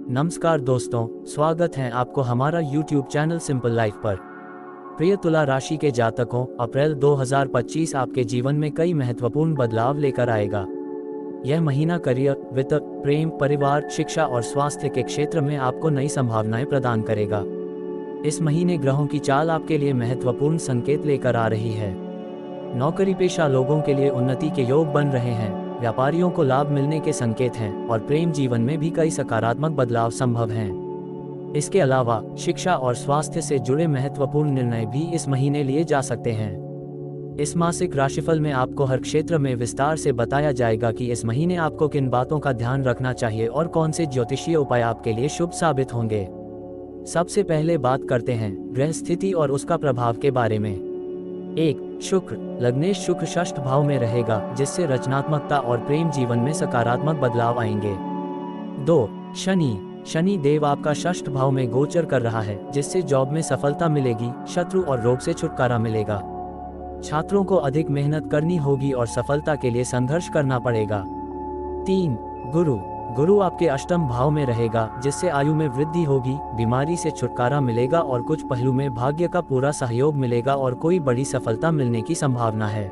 नमस्कार दोस्तों, स्वागत है आपको हमारा YouTube चैनल सिंपल लाइफ पर। प्रिय तुला राशि के जातकों, अप्रैल 2025 आपके जीवन में कई महत्वपूर्ण बदलाव लेकर आएगा। यह महीना करियर, वित्त, प्रेम, परिवार, शिक्षा और स्वास्थ्य के क्षेत्र में आपको नई संभावनाएं प्रदान करेगा। इस महीने ग्रहों की चाल आपके लिए महत्वपूर्ण संकेत लेकर आ रही है। नौकरी पेशा लोगों के लिए उन्नति के योग बन रहे हैं, व्यापारियों को लाभ मिलने के संकेत हैं और प्रेम जीवन में भी कई सकारात्मक बदलाव संभव हैं। इसके अलावा शिक्षा और स्वास्थ्य से जुड़े महत्वपूर्ण निर्णय भी इस महीने लिए जा सकते हैं। इस मासिक राशिफल में आपको हर क्षेत्र में विस्तार से बताया जाएगा कि इस महीने आपको किन बातों का ध्यान रखना चाहिए और कौन से ज्योतिषीय उपाय आपके लिए शुभ साबित होंगे। सबसे पहले बात करते हैं ग्रह स्थिति और उसका प्रभाव के बारे में। 1. शुक्र। लग्नेश शुक्र षष्ठ भाव में रहेगा, जिससे रचनात्मकता और प्रेम जीवन में सकारात्मक बदलाव आएंगे। 2. शनि। शनि देव आपका षष्ठ भाव में गोचर कर रहा है, जिससे जॉब में सफलता मिलेगी, शत्रु और रोग से छुटकारा मिलेगा। छात्रों को अधिक मेहनत करनी होगी और सफलता के लिए संघर्ष करना पड़ेगा। 3. गुरु। गुरु आपके अष्टम भाव में रहेगा, जिससे आयु में वृद्धि होगी, बीमारी से छुटकारा मिलेगा और कुछ पहलू में भाग्य का पूरा सहयोग मिलेगा और कोई बड़ी सफलता मिलने की संभावना है।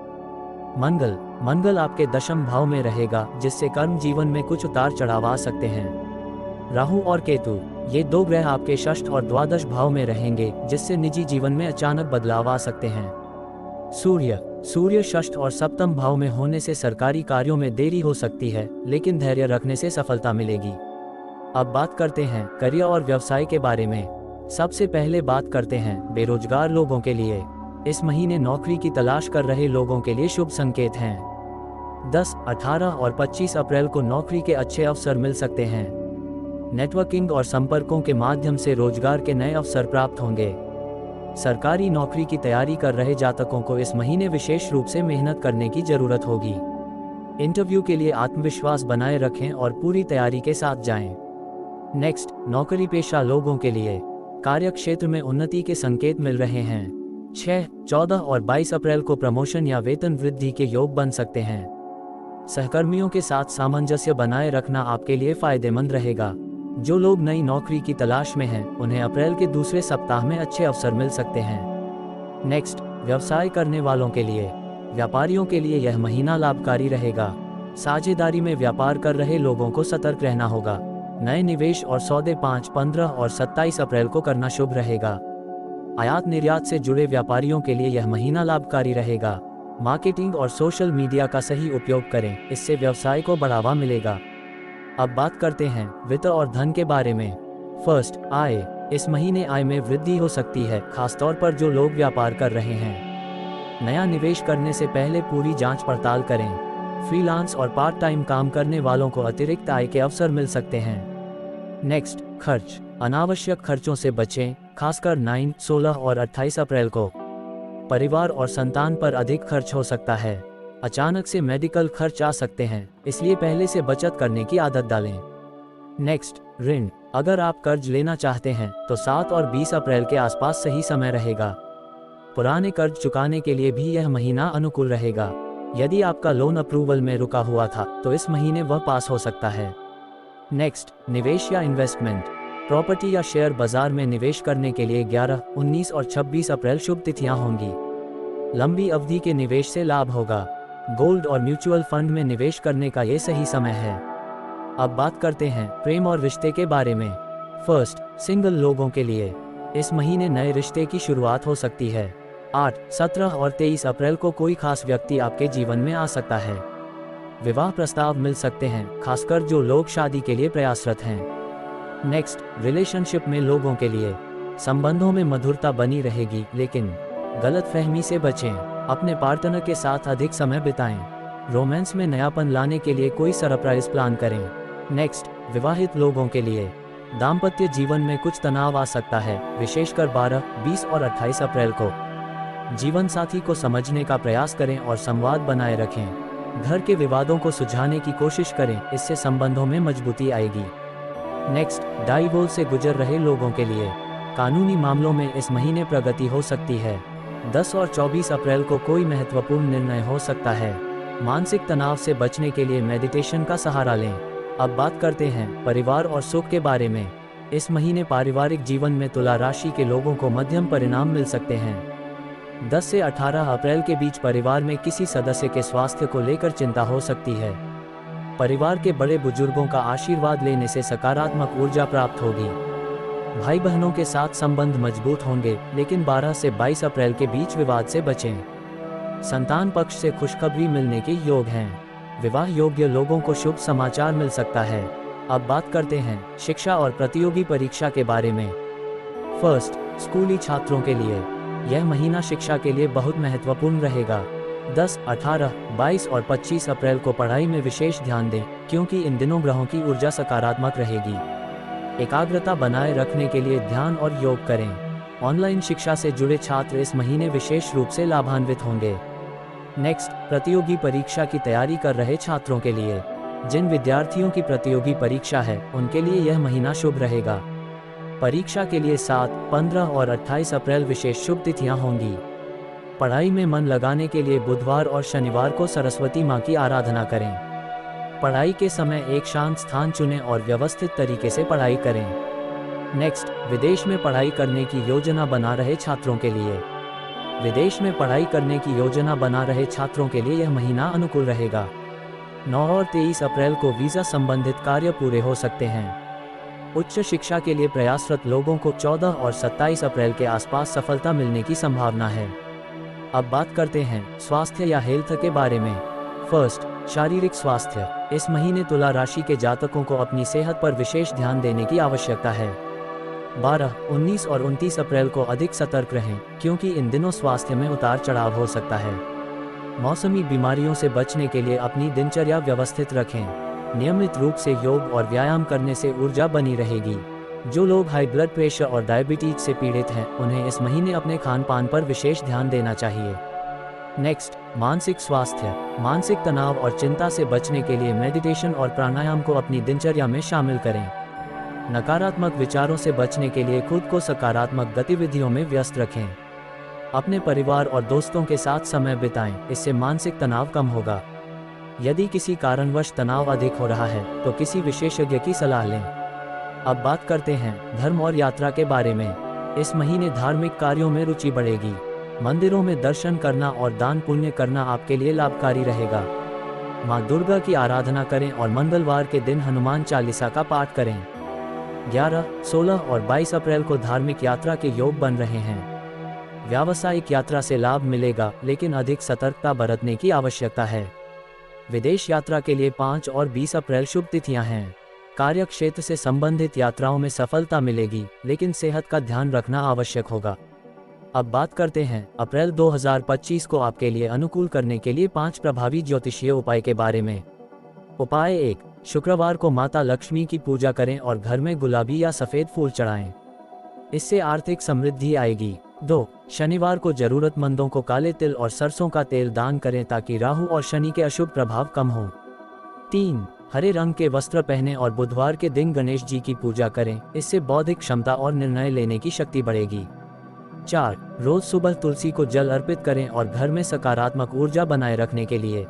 मंगल। मंगल आपके दशम भाव में रहेगा, जिससे कर्म जीवन में कुछ उतार चढ़ाव आ सकते हैं। राहु और केतु, ये दो ग्रह आपके षष्ठ और द्वादश भाव में रहेंगे, जिससे निजी जीवन में अचानक बदलाव आ सकते हैं। सूर्य। सूर्य षष्ठ और सप्तम भाव में होने से सरकारी कार्यों में देरी हो सकती है, लेकिन धैर्य रखने से सफलता मिलेगी। अब बात करते हैं करियर और व्यवसाय के बारे में। सबसे पहले बात करते हैं बेरोजगार लोगों के लिए। इस महीने नौकरी की तलाश कर रहे लोगों के लिए शुभ संकेत हैं। 10, 18 और 25 अप्रैल को नौकरी के अच्छे अवसर मिल सकते हैं। नेटवर्किंग और संपर्कों के माध्यम से रोजगार के नए अवसर प्राप्त होंगे। सरकारी नौकरी की तैयारी कर रहे जातकों को इस महीने विशेष रूप से मेहनत करने की जरूरत होगी। इंटरव्यू के लिए आत्मविश्वास बनाए रखें और पूरी तैयारी के साथ जाएं। नेक्स्ट, नौकरी पेशा लोगों के लिए कार्य क्षेत्र में उन्नति के संकेत मिल रहे हैं। 6, 14 और 22 अप्रैल को प्रमोशन या वेतन वृद्धि के योग बन सकते हैं। सहकर्मियों के साथ सामंजस्य बनाए रखना आपके लिए फायदेमंद रहेगा। जो लोग नई नौकरी की तलाश में हैं, उन्हें अप्रैल के दूसरे सप्ताह में अच्छे अवसर मिल सकते हैं। नेक्स्ट, व्यवसाय करने वालों के लिए। व्यापारियों के लिए यह महीना लाभकारी रहेगा। साझेदारी में व्यापार कर रहे लोगों को सतर्क रहना होगा। नए निवेश और सौदे 5, 15 और 27 अप्रैल को करना शुभ रहेगा। आयात निर्यात से जुड़े व्यापारियों के लिए यह महीना लाभकारी रहेगा। मार्केटिंग और सोशल मीडिया का सही उपयोग करें, इससे व्यवसाय को बढ़ावा मिलेगा। अब बात करते हैं वित्त और धन के बारे में। फर्स्ट, आय। इस महीने आय में वृद्धि हो सकती है, खासतौर पर जो लोग व्यापार कर रहे हैं। नया निवेश करने से पहले पूरी जांच पड़ताल करें। फ्रीलांस और पार्ट टाइम काम करने वालों को अतिरिक्त आय के अवसर मिल सकते हैं। नेक्स्ट, खर्च। अनावश्यक खर्चों से बचें, खासकर 9, 16 और 28 अप्रैल को। परिवार और संतान पर अधिक खर्च हो सकता है। अचानक से मेडिकल खर्च आ सकते हैं, इसलिए पहले से बचत करने की आदत डालें। नेक्स्ट, ऋण। अगर आप कर्ज लेना चाहते हैं तो 7 और 20 अप्रैल के आसपास सही समय रहेगा। पुराने कर्ज चुकाने के लिए भी यह महीना अनुकूल रहेगा। यदि आपका लोन अप्रूवल में रुका हुआ था तो इस महीने वह पास हो सकता है। नेक्स्ट, निवेश या इन्वेस्टमेंट। प्रॉपर्टी या शेयर बाजार में निवेश करने के लिए 11, 19 और 26 अप्रैल शुभ तिथियां होंगी। लंबी अवधि के निवेश से लाभ होगा। गोल्ड और म्यूचुअल फंड में निवेश करने का ये सही समय है। अब बात करते हैं प्रेम और रिश्ते के बारे में। फर्स्ट, सिंगल लोगों के लिए इस महीने नए रिश्ते की शुरुआत हो सकती है। 8, 17 और 23 अप्रैल को कोई खास व्यक्ति आपके जीवन में आ सकता है। विवाह प्रस्ताव मिल सकते हैं, खासकर जो लोग शादी के लिए प्रयासरत हैं। नेक्स्ट, रिलेशनशिप में लोगों के लिए संबंधों में मधुरता बनी रहेगी, लेकिन गलतफहमी से बचें। अपने पार्टनर के साथ अधिक समय बिताएं। रोमांस में नयापन लाने के लिए कोई सरप्राइज प्लान करें। नेक्स्ट, विवाहित लोगों के लिए दाम्पत्य जीवन में कुछ तनाव आ सकता है, विशेषकर 12, 20 और 28 अप्रैल को। जीवन साथी को समझने का प्रयास करें और संवाद बनाए रखें। घर के विवादों को सुलझाने की कोशिश करें, इससे संबंधों में मजबूती आएगी। नेक्स्ट, डाइवोर्स से गुजर रहे लोगों के लिए कानूनी मामलों में इस महीने प्रगति हो सकती है। 10 और 24 अप्रैल को कोई महत्वपूर्ण निर्णय हो सकता है। मानसिक तनाव से बचने के लिए मेडिटेशन का सहारा लें। अब बात करते हैं परिवार और सुख के बारे में। इस महीने पारिवारिक जीवन में तुला राशि के लोगों को मध्यम परिणाम मिल सकते हैं। 10 से 18 अप्रैल के बीच परिवार में किसी सदस्य के स्वास्थ्य को लेकर चिंता हो सकती है। परिवार के बड़े बुजुर्गों का आशीर्वाद लेने से सकारात्मक ऊर्जा प्राप्त होगी। भाई बहनों के साथ संबंध मजबूत होंगे, लेकिन 12 से 22 अप्रैल के बीच विवाद से बचें। संतान पक्ष से खुशखबरी मिलने के योग हैं। विवाह योग्य लोगों को शुभ समाचार मिल सकता है। अब बात करते हैं शिक्षा और प्रतियोगी परीक्षा के बारे में। फर्स्ट, स्कूली छात्रों के लिए यह महीना शिक्षा के लिए बहुत महत्वपूर्ण रहेगा। 10, 18, 22 और 25 अप्रैल को पढ़ाई में विशेष ध्यान दें, क्योंकि इन दिनों ग्रहों की ऊर्जा सकारात्मक रहेगी। एकाग्रता बनाए रखने के लिए ध्यान और योग करें। ऑनलाइन शिक्षा से जुड़े छात्र इस महीने विशेष रूप से लाभान्वित होंगे। नेक्स्ट, प्रतियोगी परीक्षा की तैयारी कर रहे छात्रों के लिए। जिन विद्यार्थियों की प्रतियोगी परीक्षा है, उनके लिए यह महीना शुभ रहेगा। परीक्षा के लिए 7, 15 और 28 अप्रैल विशेष शुभ तिथियां होंगी। पढ़ाई में मन लगाने के लिए बुधवार और शनिवार को सरस्वती मां की आराधना करें। पढ़ाई के समय एक शांत स्थान चुनें और व्यवस्थित तरीके से पढ़ाई करें। नेक्स्ट, विदेश में पढ़ाई करने की योजना बना रहे छात्रों के लिए। विदेश में पढ़ाई करने की योजना बना रहे छात्रों के लिए यह महीना अनुकूल रहेगा। 9 और 23 अप्रैल को वीज़ा संबंधित कार्य पूरे हो सकते हैं। उच्च शिक्षा के लिए प्रयासरत लोगों को 14 और 27 अप्रैल के आसपास सफलता मिलने की संभावना है। अब बात करते हैं स्वास्थ्य या हेल्थ के बारे में। फर्स्ट, शारीरिक स्वास्थ्य। इस महीने तुला राशि के जातकों को अपनी सेहत पर विशेष ध्यान देने की आवश्यकता है। 12, 19 और 29 अप्रैल को अधिक सतर्क रहें, क्योंकि इन दिनों स्वास्थ्य में उतार चढ़ाव हो सकता है। मौसमी बीमारियों से बचने के लिए अपनी दिनचर्या व्यवस्थित रखें। नियमित रूप से योग और व्यायाम करने से ऊर्जा बनी रहेगी। जो लोग हाई ब्लड प्रेशर और डायबिटीज से पीड़ित हैं, उन्हें इस महीने अपने खान पान पर विशेष ध्यान देना चाहिए। नेक्स्ट, मानसिक स्वास्थ्य। मानसिक तनाव और चिंता से बचने के लिए मेडिटेशन और प्राणायाम को अपनी दिनचर्या में शामिल करें। नकारात्मक विचारों से बचने के लिए खुद को सकारात्मक गतिविधियों में व्यस्त रखें। अपने परिवार और दोस्तों के साथ समय बिताएं, इससे मानसिक तनाव कम होगा। यदि किसी कारणवश तनाव अधिक हो रहा है, तो किसी विशेषज्ञ की सलाह लें। अब बात करते हैं धर्म और यात्रा के बारे में। इस महीने धार्मिक कार्यों में रुचि बढ़ेगी। मंदिरों में दर्शन करना और दान पुण्य करना आपके लिए लाभकारी रहेगा। माँ दुर्गा की आराधना करें और मंगलवार के दिन हनुमान चालीसा का पाठ करें। 11, 16 और 22 अप्रैल को धार्मिक यात्रा के योग बन रहे हैं। व्यावसायिक यात्रा से लाभ मिलेगा, लेकिन अधिक सतर्कता बरतने की आवश्यकता है। विदेश यात्रा के लिए 5 और 20 अप्रैल शुभ तिथियां हैं। कार्य क्षेत्र से संबंधित यात्राओं में सफलता मिलेगी, लेकिन सेहत का ध्यान रखना आवश्यक होगा। अब बात करते हैं अप्रैल 2025 को आपके लिए अनुकूल करने के लिए 5 प्रभावी ज्योतिषीय उपाय के बारे में। उपाय 1, शुक्रवार को माता लक्ष्मी की पूजा करें और घर में गुलाबी या सफ़ेद फूल चढ़ाएं। इससे आर्थिक समृद्धि आएगी। 2, शनिवार को जरूरतमंदों को काले तिल और सरसों का तेल दान करें ताकि राहु और शनि के अशुभ प्रभाव कम हो। 3, हरे रंग के वस्त्र पहनें और बुधवार के दिन गणेश जी की पूजा करें, इससे बौद्धिक क्षमता और निर्णय लेने की शक्ति बढ़ेगी। 4, रोज सुबह तुलसी को जल अर्पित करें और घर में सकारात्मक ऊर्जा बनाए रखने के लिए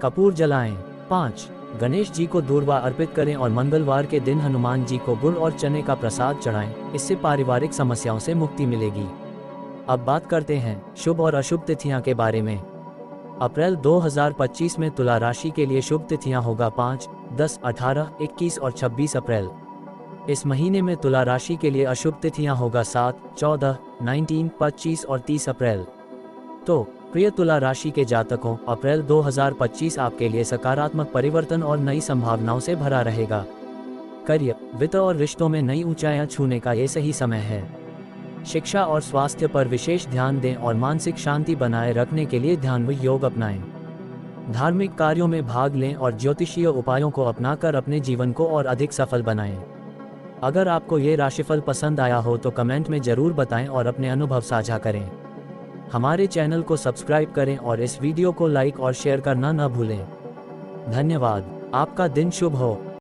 कपूर जलाएं। 5, गणेश जी को दूर्वा अर्पित करें और मंगलवार के दिन हनुमान जी को गुड़ और चने का प्रसाद चढ़ाएं, इससे पारिवारिक समस्याओं से मुक्ति मिलेगी। अब बात करते हैं शुभ और अशुभ तिथियां के बारे में। अप्रैल 2025 में तुला राशि के लिए शुभ तिथियां होगा 5, 10, 18, 21 और 26 अप्रैल। इस महीने में तुला राशि के लिए अशुभ तिथियां होगा 7, 14, 19, 25 और 30 अप्रैल। तो प्रिय तुला राशि के जातकों, अप्रैल 2025 आपके लिए सकारात्मक परिवर्तन और नई संभावनाओं से भरा रहेगा। करियर, वित्त और रिश्तों में नई ऊंचाइयां छूने का ये सही समय है। शिक्षा और स्वास्थ्य पर विशेष ध्यान दें और मानसिक शांति बनाए रखने के लिए ध्यान व योग अपनाएं। धार्मिक कार्यों में भाग लें और ज्योतिषीय उपायों को अपनाकर अपने जीवन को और अधिक सफल बनाएं। अगर आपको ये राशिफल पसंद आया हो तो कमेंट में जरूर बताएं और अपने अनुभव साझा करें। हमारे चैनल को सब्सक्राइब करें और इस वीडियो को लाइक और शेयर करना न भूलें। धन्यवाद। आपका दिन शुभ हो।